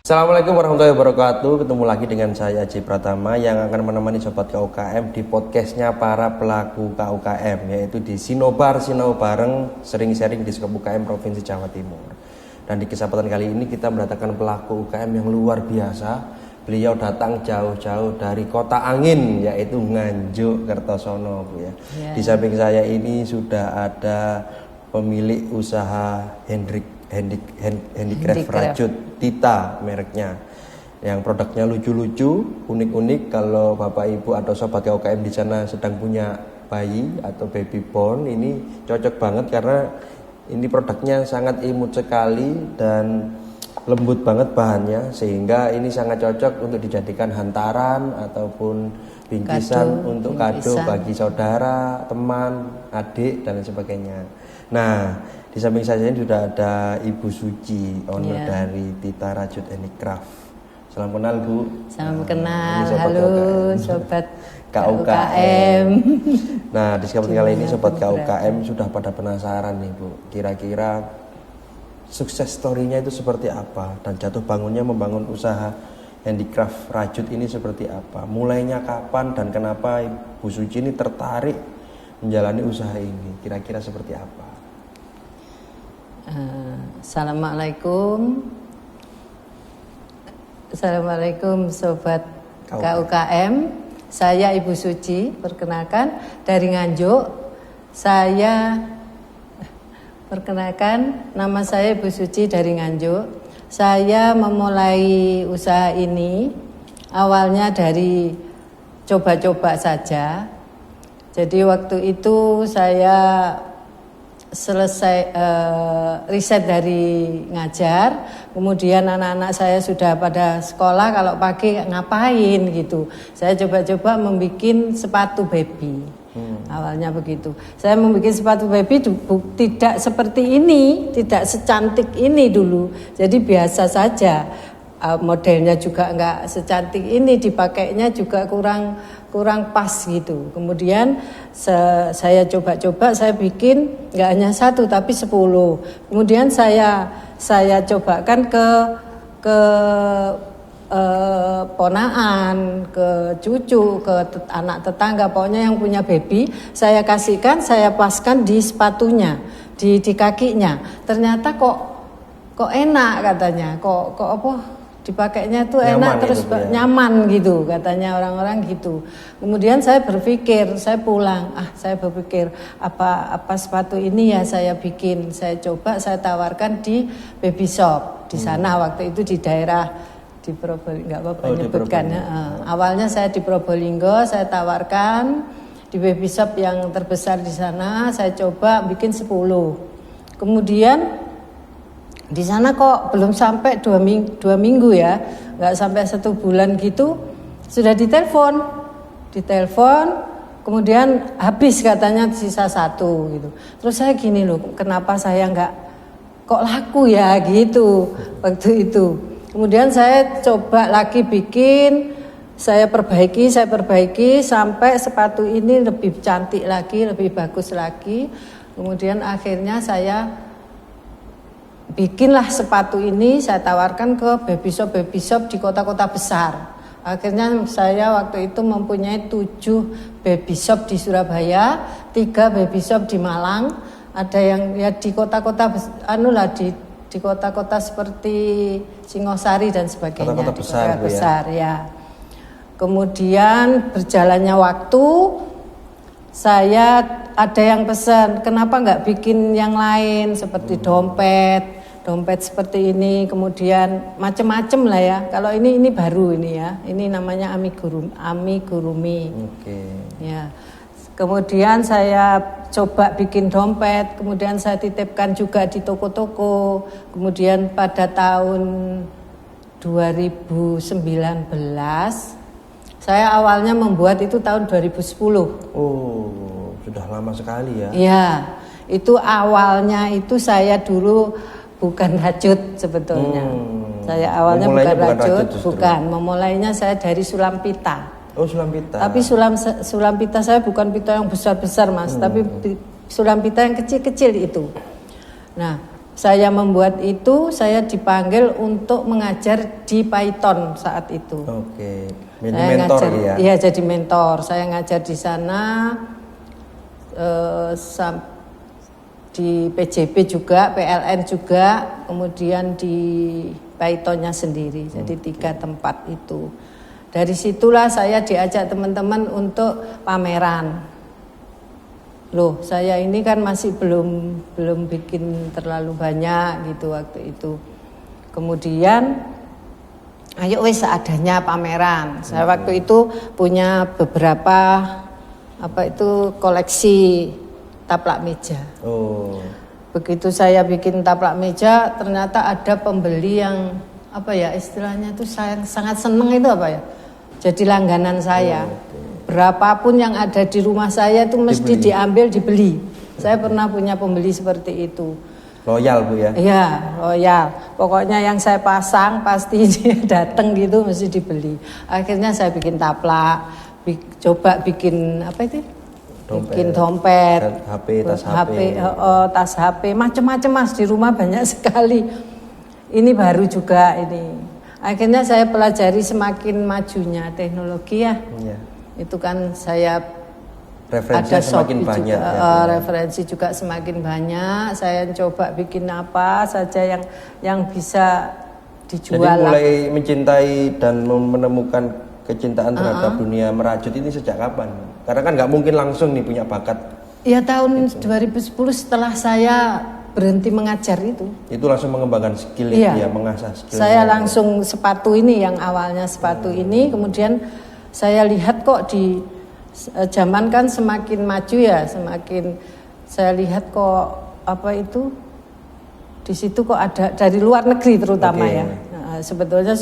Assalamualaikum warahmatullahi wabarakatuh. Ketemu lagi dengan saya Aji Pratama yang akan menemani Sobat KUKM di podcastnya para pelaku KUKM, yaitu di Sinobar Sinau Bareng, sering sharing di Skop UKM Provinsi Jawa Timur. Dan di kesempatan kali ini kita mendatangkan pelaku UKM yang luar biasa. Beliau datang jauh-jauh dari kota angin, yaitu Nganjuk Kertosono, Bu ya. Di samping saya ini sudah ada pemilik usaha handicraft rajut Tita mereknya, yang produknya lucu-lucu, unik-unik. Kalau Bapak Ibu atau Sobat KUKM di sana sedang punya bayi atau baby born, ini cocok banget karena ini produknya sangat imut sekali dan lembut banget bahannya, sehingga ini sangat cocok untuk dijadikan hantaran ataupun bingkisan untuk kado bagi saudara, teman, adik dan lain sebagainya. Nah, di samping saya ini sudah ada Ibu Suci, owner dari Tita Rajut Handicraft. Salam kenal, Bu. Salam kenal. Halo Sobat KUKM. Nah, di kesempatan kali ini Sobat KUKM sudah pada penasaran nih, Bu. Kira-kira sukses story-nya itu seperti apa, dan jatuh bangunnya membangun usaha handicraft rajut ini seperti apa, mulainya kapan, dan kenapa Ibu Suci ini tertarik menjalani usaha ini, kira-kira seperti apa? Assalamualaikum Sobat KUKM. Saya Ibu Suci, perkenalkan dari Nganjuk. Perkenalkan, nama saya Ibu Suci dari Nganjuk. Saya memulai usaha ini awalnya dari coba-coba saja. Jadi waktu itu saya selesai riset dari ngajar, kemudian anak-anak saya sudah pada sekolah, kalau pagi ngapain gitu. Saya coba-coba membuat sepatu baby. Awalnya begitu. Saya membuat sepatu baby tidak seperti ini, tidak secantik ini dulu. Jadi biasa saja. Modelnya juga enggak secantik ini, dipakainya juga kurang pas gitu. Kemudian saya coba-coba, saya bikin enggak hanya 1 tapi 10. Kemudian saya cobakan ke ponaan, ke cucu, ke anak tetangga, pokoknya yang punya baby, saya kasihkan, saya paskan di sepatunya, di kakinya. Ternyata kok enak katanya, kok apa? Dipakainya tuh enak, terus nyaman gitu katanya orang-orang gitu. Kemudian saya berpikir, saya pulang, saya berpikir apa sepatu ini ya saya bikin, saya coba, saya tawarkan di baby shop di sana. Waktu itu di daerah di Probolinggo, nggak apa-apa nyebutkan. Awalnya saya di Probolinggo, saya tawarkan di baby shop yang terbesar di sana, saya coba bikin 10. Kemudian di sana kok belum sampai 2 minggu ya, nggak sampai 1 bulan gitu, sudah ditelepon, kemudian habis katanya, sisa 1 gitu. Terus saya gini loh, kenapa saya nggak kok laku ya gitu waktu itu. Kemudian saya coba lagi bikin, saya perbaiki sampai sepatu ini lebih cantik lagi, lebih bagus lagi. Kemudian akhirnya saya bikinlah sepatu ini, saya tawarkan ke baby shop di kota-kota besar. Akhirnya saya waktu itu mempunyai 7 baby shop di Surabaya, 3 baby shop di Malang, ada yang ya di kota-kota di kota-kota seperti Singosari dan sebagainya, kota-kota besar ya. Kemudian berjalannya waktu, saya ada yang pesan, kenapa nggak bikin yang lain seperti dompet seperti ini, kemudian macam-macam lah ya. Kalau ini baru ini ya, ini namanya amigurumi. Ya. Kemudian saya coba bikin dompet, kemudian saya titipkan juga di toko-toko. Kemudian pada tahun 2019, saya awalnya membuat itu tahun 2010. Oh, sudah lama sekali ya? Iya, itu awalnya itu saya dulu bukan rajut sebetulnya. Saya awalnya bukan rajut, memulainya saya dari sulam pita. Oh, sulam pita. Tapi sulam pita saya bukan pita yang besar-besar, Mas, tapi sulam pita yang kecil-kecil itu. Nah, saya membuat itu, saya dipanggil untuk mengajar di Python saat itu. Oke, jadi Saya mentor ngajar, ya? Iya, jadi mentor. Saya ngajar di sana, di PJP juga, PLN juga, kemudian di Pythonnya sendiri. Jadi 3 tempat itu. Dari situlah saya diajak teman-teman untuk pameran. Loh, saya ini kan masih belum bikin terlalu banyak gitu waktu itu. Kemudian, ayo wes seadanya pameran. Saya waktu itu punya beberapa koleksi taplak meja. Oh. Begitu saya bikin taplak meja, ternyata ada pembeli yang istilahnya itu saya sangat seneng itu jadi langganan saya. Berapapun yang ada di rumah saya itu mesti diambil, dibeli. Saya pernah punya pembeli seperti itu. Loyal Bu ya? Iya, loyal. Pokoknya yang saya pasang pasti dia datang gitu mesti dibeli. Akhirnya saya bikin taplak, coba bikin bikin dompet, tas HP, tas HP, macam-macam Mas, di rumah banyak sekali. Ini baru juga ini. Akhirnya saya pelajari semakin majunya teknologi ya. Iya. Itu kan saya referensi ada semakin banyak referensi juga semakin banyak. Saya coba bikin apa saja yang bisa dijual. Jadi mulai mencintai dan menemukan kecintaan terhadap dunia merajut ini sejak kapan? Karena kan nggak mungkin langsung nih punya bakat. Ya tahun 2010 setelah saya berhenti mengajar itu. Itu langsung mengembangkan skill ya, mengasah skill. Saya langsung sepatu ini yang awalnya sepatu ini, kemudian saya lihat kok di zaman kan semakin maju ya, semakin saya lihat kok di situ kok ada dari luar negeri terutama ya. Sebetulnya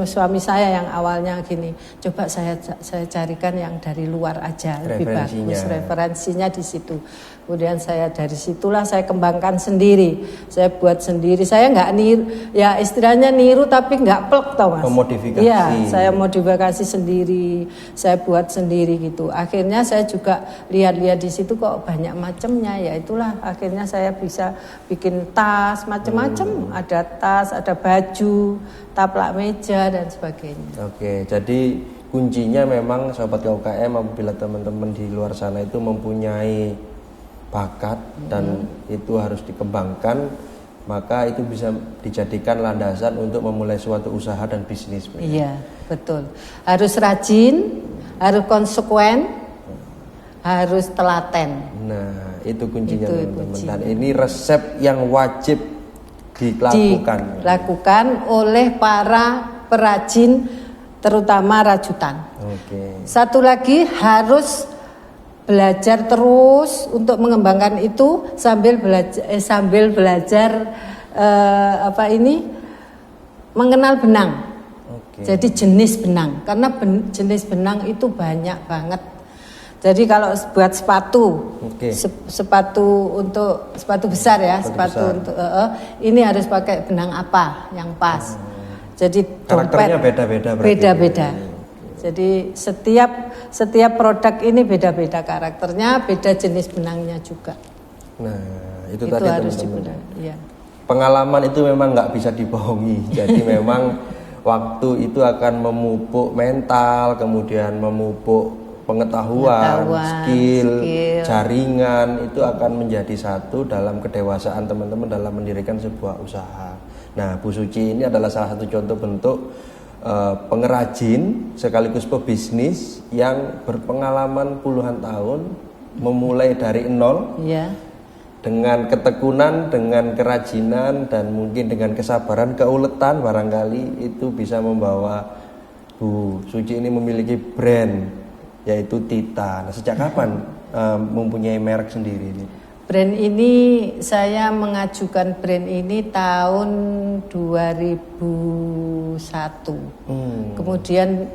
suami saya yang awalnya gini, coba saya carikan yang dari luar aja lebih bagus, referensinya di situ. Kemudian saya dari situlah saya kembangkan sendiri, saya buat sendiri. Saya nggak niru, ya istilahnya niru tapi nggak plek tau Mas. Memodifikasi. Iya, saya modifikasi sendiri, saya buat sendiri gitu. Akhirnya saya juga lihat-lihat di situ kok banyak macamnya, ya itulah akhirnya saya bisa bikin tas macam-macam, ada tas, ada baju, taplak meja dan sebagainya. Oke, jadi kuncinya memang Sobat KUKM apabila teman-teman di luar sana itu mempunyai bakat dan itu harus dikembangkan, maka itu bisa dijadikan landasan untuk memulai suatu usaha dan bisnis. Iya, betul. Harus rajin, harus konsekuen, harus telaten. Nah, itu kuncinya teman-teman. Dan ini resep yang wajib dilakukan oleh para perajin, terutama rajutan. Oke. Satu lagi harus belajar terus untuk mengembangkan itu sambil belajar mengenal benang. Oke. Jadi jenis benang, karena jenis benang itu banyak banget. Jadi kalau buat sepatu, sepatu untuk sepatu besar ya, untuk ini harus pakai benang apa yang pas. Jadi karakternya beda-beda. Jadi setiap produk ini beda-beda karakternya, beda jenis benangnya juga. Nah, itu tadi harus teman-teman. Ya. Pengalaman itu memang nggak bisa dibohongi. Jadi memang waktu itu akan memupuk mental, kemudian memupuk pengetahuan, skill, jaringan, itu akan menjadi satu dalam kedewasaan teman-teman dalam mendirikan sebuah usaha. Nah, Bu Suci ini adalah salah satu contoh bentuk pengrajin sekaligus pebisnis yang berpengalaman puluhan tahun, memulai dari nol, dengan ketekunan, dengan kerajinan, dan mungkin dengan kesabaran, keuletan barangkali itu bisa membawa Bu Suci ini memiliki brand, yaitu Tita. Nah, sejak kapan mempunyai merek sendiri ini? Brand ini saya mengajukan brand ini tahun 2001. Kemudian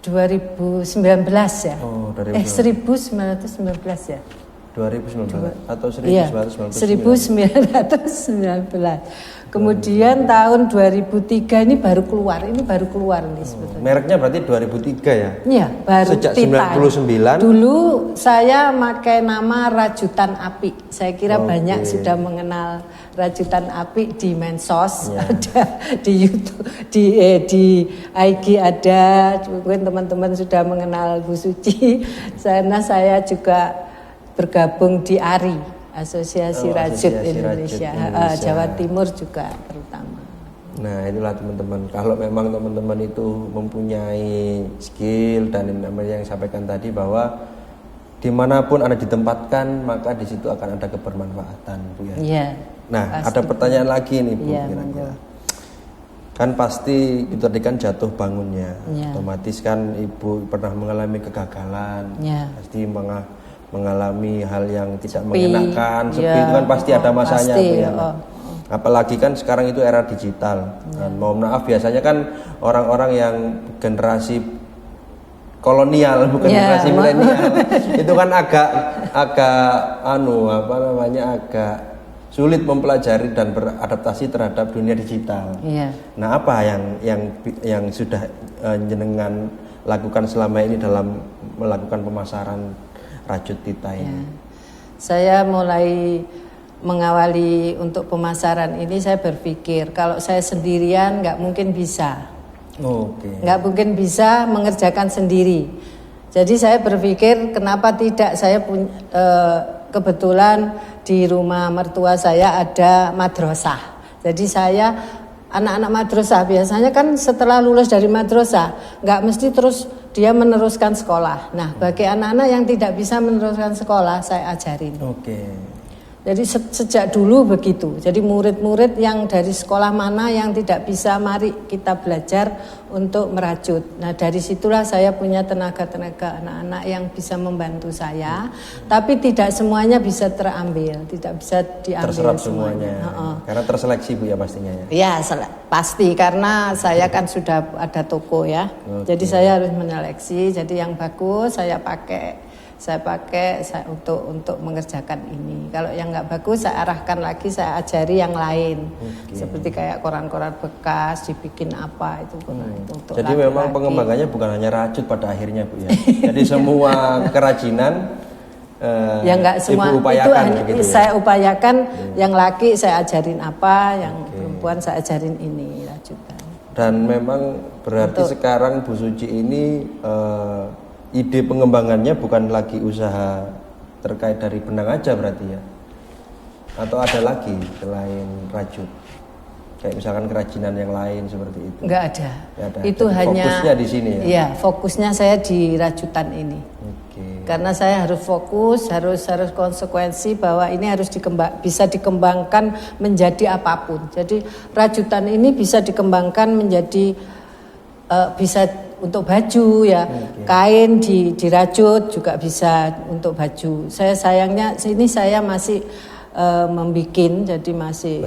2019 ya. 1919 ya. 2019 atau Iya, 1999. 1919. Kemudian tahun 2003 ini baru keluar nih sebetulnya. Mereknya berarti 2003 ya? Iya, baru Sejak Titan. 99. Dulu saya pakai nama Rajutan Api. Saya kira Oke. banyak sudah mengenal Rajutan Api di Mensos, Ya. ada di YouTube, di IG ada. Mungkin teman-teman sudah mengenal Bu Suci. Karena saya juga bergabung di ARI, Asosiasi Rajut Asosiasi Indonesia, Rajut Indonesia. Jawa Timur juga terutama. Nah itulah teman-teman, kalau memang teman-teman itu mempunyai skill dan yang disampaikan tadi bahwa dimanapun Anda ditempatkan maka di situ akan ada kebermanfaatan, Bu ya. Iya. Nah pasti. ada pertanyaan lagi nih Bu, Iya, kira-kira. Kan pasti itu tadi kan jatuh bangunnya, Iya. otomatis kan Ibu pernah mengalami kegagalan, Iya. pasti mengalami hal yang tidak mengenakan, sepi Iya. itu kan pasti ada masanya, Pasti, Bu ya. oh. Apalagi kan sekarang itu era digital. Dan mohon maaf biasanya kan orang-orang yang generasi kolonial bukan Ya, generasi milenial itu kan agak agak sulit mempelajari dan beradaptasi terhadap dunia digital. Iya. Nah, apa yang sudah jenengan lakukan selama ini dalam melakukan pemasaran rajut Tita ini? Ya. Saya mulai mengawali untuk pemasaran ini, saya berpikir kalau saya sendirian nggak mungkin bisa. Oke. Nggak mungkin bisa mengerjakan sendiri. Jadi saya berpikir kenapa tidak saya punya kebetulan di rumah mertua saya ada madrasah. Jadi saya anak-anak madrasah biasanya kan setelah lulus dari madrasah nggak mesti terus dia meneruskan sekolah. Nah bagi anak-anak yang tidak bisa meneruskan sekolah saya ajarin. Oke. Jadi sejak dulu begitu. Jadi murid-murid yang dari sekolah mana yang tidak bisa, mari kita belajar untuk merajut. Nah dari situlah saya punya tenaga-tenaga anak-anak yang bisa membantu saya. Tapi tidak semuanya bisa terambil, tidak bisa diambil Terserap semuanya. Karena terseleksi Bu ya pastinya ya. Ya pasti karena saya kan sudah ada toko ya. Oke. Jadi saya harus menyeleksi. Jadi yang bagus saya pakai untuk mengerjakan ini. Kalau yang nggak bagus saya arahkan lagi, saya ajari yang lain. Seperti kayak koran-koran bekas dibikin apa itu untuk Jadi laki-laki. memang pengembangannya bukan hanya rajut pada akhirnya Bu ya. Jadi semua kerajinan ya nggak semua Ibu itu upayakan hanya begitu ya? saya upayakan. Yang laki saya ajarin apa, yang perempuan saya ajarin ini rajutan. Dan memang berarti sekarang Bu Suci ini ide pengembangannya bukan lagi usaha terkait dari benang aja berarti ya? Atau ada lagi selain rajut? Kayak misalkan kerajinan yang lain seperti itu? Nggak ada. Nggak ada. Itu Jadi hanya fokusnya di sini ya? Iya, fokusnya saya di rajutan ini. Oke. Karena saya harus fokus, harus konsekuensi bahwa ini harus bisa dikembangkan menjadi apapun. Jadi rajutan ini bisa dikembangkan menjadi bisa untuk baju ya, kain dirajut juga bisa untuk baju. Sayangnya ini saya masih membikin, jadi masih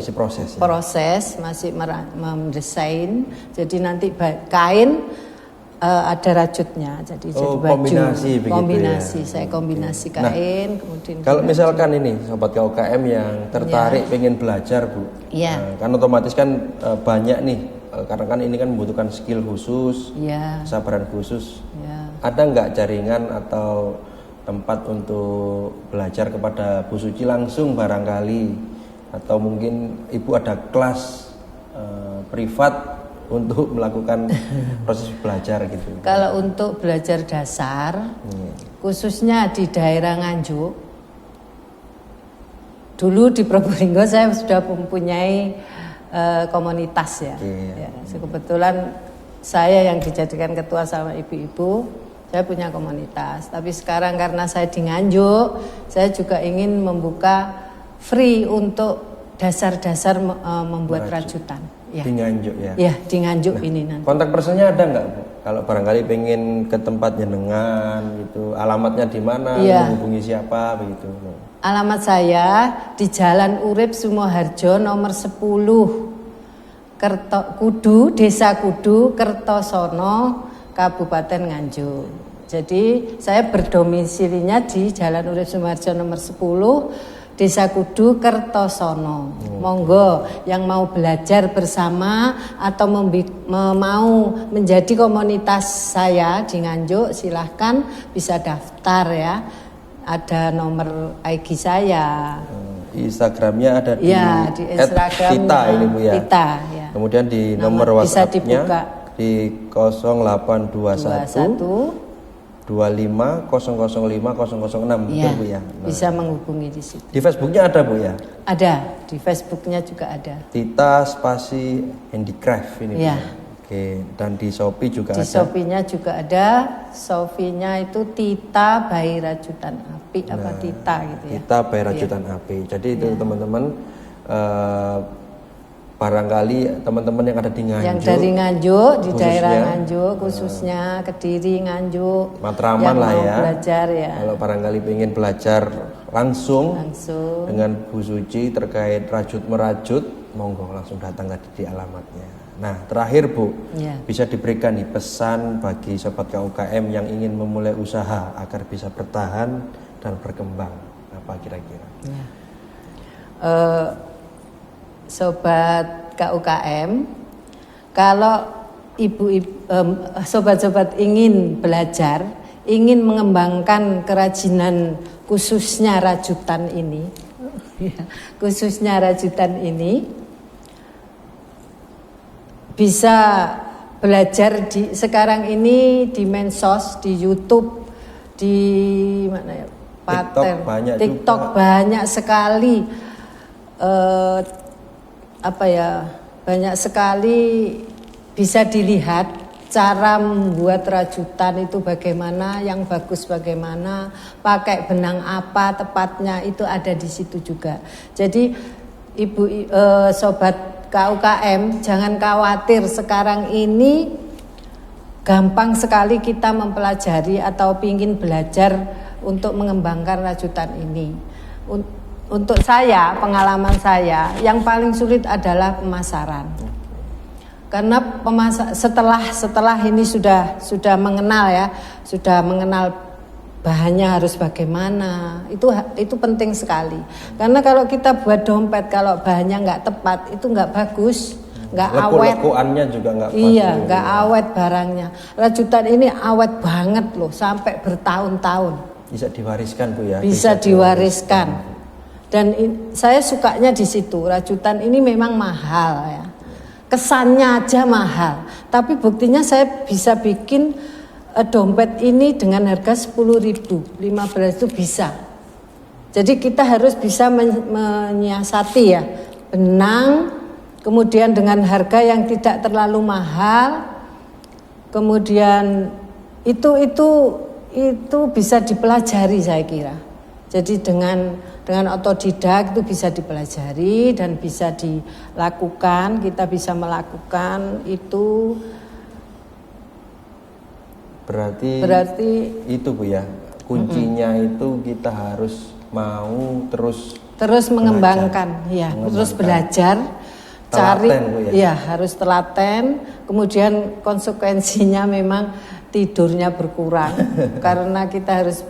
proses, masih mendesain. Jadi nanti kain ada rajutnya, jadi baju. Kombinasi, ya? Saya kombinasi kain, kemudian. Kalau misalkan ini sobat KUKM yang tertarik pengen belajar Bu, kan otomatis kan banyak nih. Karena kan ini kan membutuhkan skill khusus, kesabaran khusus. Ada nggak jaringan atau tempat untuk belajar kepada Bu Suci langsung barangkali, atau mungkin Ibu ada kelas privat untuk melakukan proses belajar gitu? Kalau untuk belajar dasar, khususnya di daerah Nganjuk, dulu di Probolinggo saya sudah mempunyai komunitas ya. Kebetulan saya yang dijadikan ketua sama ibu-ibu, saya punya komunitas. Tapi sekarang karena saya di Nganjuk, saya juga ingin membuka free untuk dasar-dasar membuat rajutan. Di Nganjuk ya? Ya, di Nganjuk ini nanti. Kontak personnya ada nggak Bu? Kalau barangkali pengen ke tempat jenengan gitu, alamatnya di mana, menghubungi siapa begitu? Alamat saya di Jalan Urip Sumoharjo nomor 10 Desa Kudu, Kertosono, Kabupaten Nganjuk. Jadi saya berdomisilinya di Jalan Urip Sumarjo nomor 10, Desa Kudu, Kertosono. Monggo yang mau belajar bersama atau mau menjadi komunitas saya di Nganjuk, silahkan bisa daftar ya. Ada nomor IG saya. Instagramnya ada di, ya, di Instagram Tita ini Bu ya. Tita, ya. Kemudian di nomor WhatsApp-nya di 0821 25 005 006 ya, betul Bu ya. Nah, bisa menghubungi di situ. Di Facebooknya ada Bu ya? Ada, di Facebooknya juga ada. Tita spasi handicraft ini ya. Bu ya. Oke, dan di Shopee juga di ada. Di Shopee-nya juga ada. Shopee-nya itu Tita by Rajutan Api apa Tita gitu ya. Tita by Rajutan Api. Jadi itu teman-teman barangkali teman-teman yang ada di Nganjuk. Yang dari Nganjuk, di daerah Nganjuk khususnya Kediri, Nganjuk. Matraman lah ya. Belajar ya. Kalau barangkali ingin belajar langsung dengan Bu Suci terkait rajut merajut, monggo langsung datang di alamatnya. Nah, terakhir Bu, bisa diberikan nih pesan bagi sobat KUKM yang ingin memulai usaha agar bisa bertahan dan berkembang. Apa kira-kira? Ya. Sobat KUKM, kalau sobat-sobat ingin belajar, ingin mengembangkan kerajinan khususnya rajutan ini, bisa belajar sekarang ini di Mensos, di YouTube, di mana ya? TikTok banyak sekali. Banyak sekali bisa dilihat cara membuat rajutan itu bagaimana, yang bagus bagaimana, pakai benang apa tepatnya, itu ada di situ juga. Jadi sobat KUKM, jangan khawatir, sekarang ini gampang sekali kita mempelajari atau ingin belajar untuk mengembangkan rajutan ini. Untuk saya, pengalaman saya, yang paling sulit adalah pemasaran. Karena setelah ini sudah mengenal ya, sudah mengenal bahannya harus bagaimana, itu penting sekali. Karena kalau kita buat dompet, kalau bahannya nggak tepat, itu nggak bagus, nggak awet. Lekuannya juga nggak pas. Iya, nggak awet barangnya. Rajutan ini awet banget loh, sampai bertahun-tahun. Bisa diwariskan Bu ya? Bisa diwariskan. Dan saya sukanya di situ. Rajutan ini memang mahal ya. Kesannya aja mahal, tapi buktinya saya bisa bikin dompet ini dengan harga 10.000, 15 itu bisa. Jadi kita harus bisa menyiasati ya, benang, kemudian dengan harga yang tidak terlalu mahal, kemudian itu bisa dipelajari saya kira. Jadi dengan otodidak itu bisa dipelajari dan bisa dilakukan, kita bisa melakukan itu. Berarti itu Bu ya, kuncinya itu kita harus mau terus mengembangkan, terus belajar, telaten, cari, harus telaten. Kemudian konsekuensinya memang tidurnya berkurang karena kita harus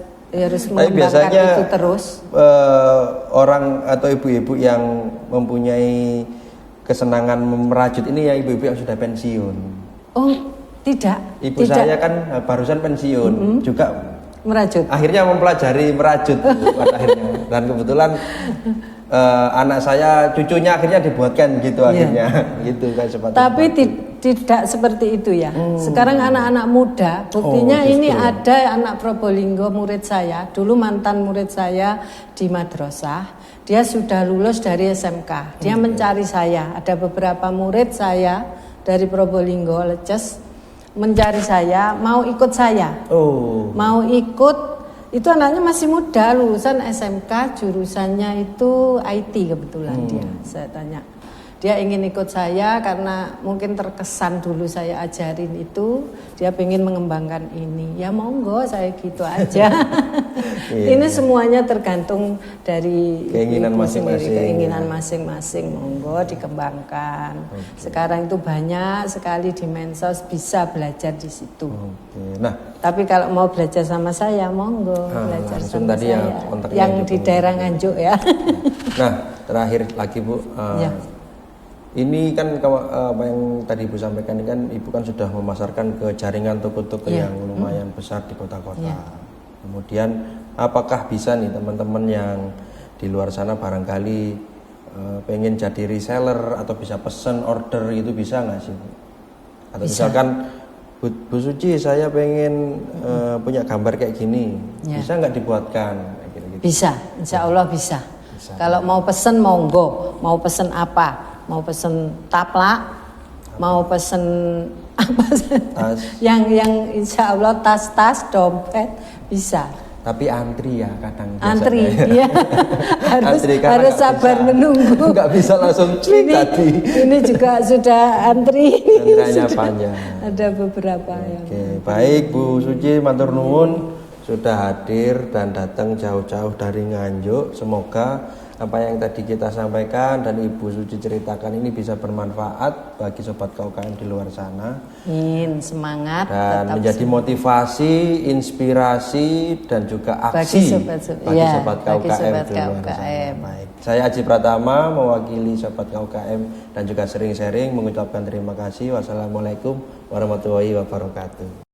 mengembangkan itu terus. Orang atau ibu-ibu yang mempunyai kesenangan merajut ini ya ibu-ibu yang sudah pensiun. Oh, tidak. Ibu saya kan barusan pensiun juga merajut. Akhirnya mempelajari merajut pada akhirnya. Dan kebetulan anak saya, cucunya akhirnya dibuatkan gitu akhirnya. Gitu kan sepatu. Tapi tidak seperti itu ya. Sekarang anak-anak muda, buktinya ini ada anak Probolinggo murid saya, dulu mantan murid saya di madrasah. Dia sudah lulus dari SMK. Dia mencari saya. Ada beberapa murid saya dari Probolinggo, Leces, mencari saya, mau ikut saya. Mau ikut, itu anaknya masih muda, lulusan SMK, jurusannya itu IT kebetulan dia. Saya tanya, dia ingin ikut saya karena mungkin terkesan dulu saya ajarin itu, dia pengen mengembangkan ini. Ya monggo, saya gitu aja. Ini semuanya tergantung dari Keinginan ibu masing-masing, sendiri, keinginan ya. masing-masing, monggo dikembangkan. Sekarang itu banyak sekali di Mensos, bisa belajar di situ. Oke. Nah, Tapi kalau mau belajar sama saya, monggo belajar langsung sama tadi saya. ya, kontaknya Yang gitu, di daerah Nganjuk ya. nah terakhir lagi Bu, Ya. ini kan apa yang tadi Ibu sampaikan ini kan Ibu kan sudah memasarkan ke jaringan toko-toko Ya. yang lumayan besar di kota-kota. Ya. Kemudian apakah bisa nih teman-teman yang di luar sana barangkali pengen jadi reseller atau bisa pesen order itu bisa nggak sih Bu? Atau Bisa. misalkan Bu Suci saya pengen punya gambar kayak gini, Ya. bisa nggak dibuatkan? Kayak gitu-gitu. Bisa, insya Allah bisa. Bisa. Kalau mau pesen monggo, mau pesen apa? Mau pesen taplak, mau pesen apa? Tas. yang insya Allah tas-tas, dompet bisa. Tapi antri ya kadang biasanya. Antri, iya. harus Antri karena harus nggak sabar bisa. menunggu. Nggak bisa langsung cek Ini, tadi. ini juga sudah antri. Antriannya Sudah panjang. Ada beberapa yang. Oke, baik Bu Suci, matur nuwun sudah hadir dan datang jauh-jauh dari Nganjuk. Semoga apa yang tadi kita sampaikan dan Ibu Suci ceritakan ini bisa bermanfaat bagi sobat KUKM di luar sana Amin, semangat. dan tetap menjadi motivasi, inspirasi dan juga aksi bagi ya, sobat bagi KUKM sobat di luar sana. KUKM. Baik. Saya Aji Pratama mewakili sobat KUKM dan juga sering sharing mengucapkan terima kasih. Wassalamualaikum warahmatullahi wabarakatuh.